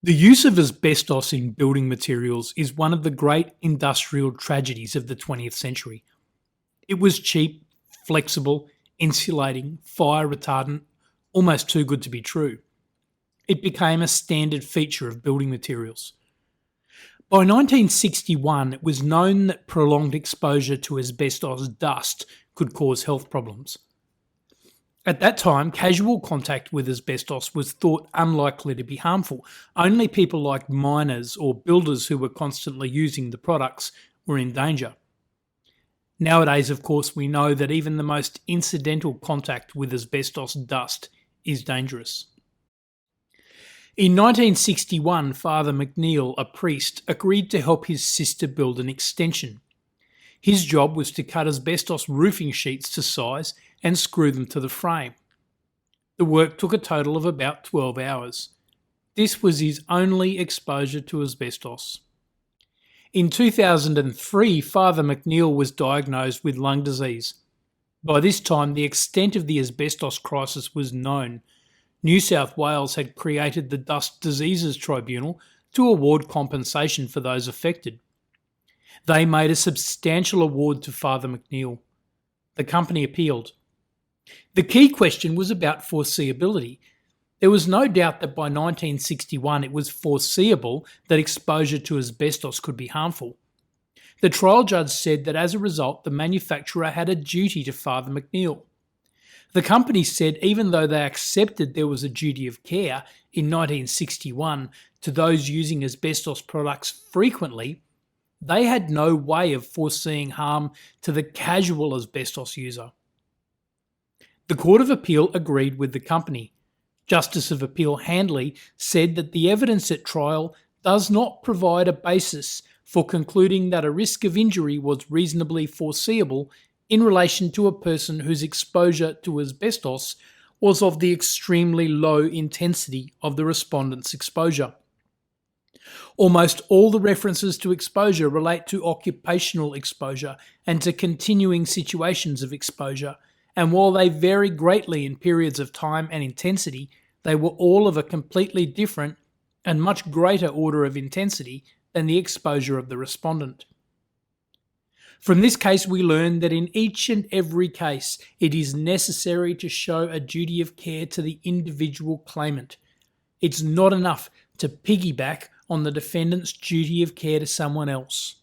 The use of asbestos in building materials is one of the great industrial tragedies of the 20th century. It was cheap, flexible, insulating, fire retardant, almost too good to be true. It became a standard feature of building materials. By 1961, it was known that prolonged exposure to asbestos dust could cause health problems. At that time, casual contact with asbestos was thought unlikely to be harmful. Only people like miners or builders who were constantly using the products were in danger. Nowadays, of course, we know that even the most incidental contact with asbestos dust is dangerous. In 1961, Father McNeill, a priest, agreed to help his sister build an extension. His job was to cut asbestos roofing sheets to size and screw them to the frame. The work took a total of about 12 hours. This was his only exposure to asbestos. In 2003, Father McNeill was diagnosed with lung disease. By this time, the extent of the asbestos crisis was known. New South Wales had created the Dust Diseases Tribunal to award compensation for those affected. They made a substantial award to Father McNeill. The company appealed. The key question was about foreseeability. There was no doubt that by 1961 it was foreseeable that exposure to asbestos could be harmful. The trial judge said that as a result, the manufacturer had a duty to Father McNeill. The company said even though they accepted there was a duty of care in 1961 to those using asbestos products frequently, they had no way of foreseeing harm to the casual asbestos user. The Court of Appeal agreed with the company. Justice of Appeal Handley said that the evidence at trial does not provide a basis for concluding that a risk of injury was reasonably foreseeable in relation to a person whose exposure to asbestos was of the extremely low intensity of the respondent's exposure. Almost all the references to exposure relate to occupational exposure and to continuing situations of exposure, and while they vary greatly in periods of time and intensity, they were all of a completely different and much greater order of intensity than the exposure of the respondent. From this case, we learn that in each and every case, it is necessary to show a duty of care to the individual claimant. It's not enough to piggyback on the defendant's duty of care to someone else.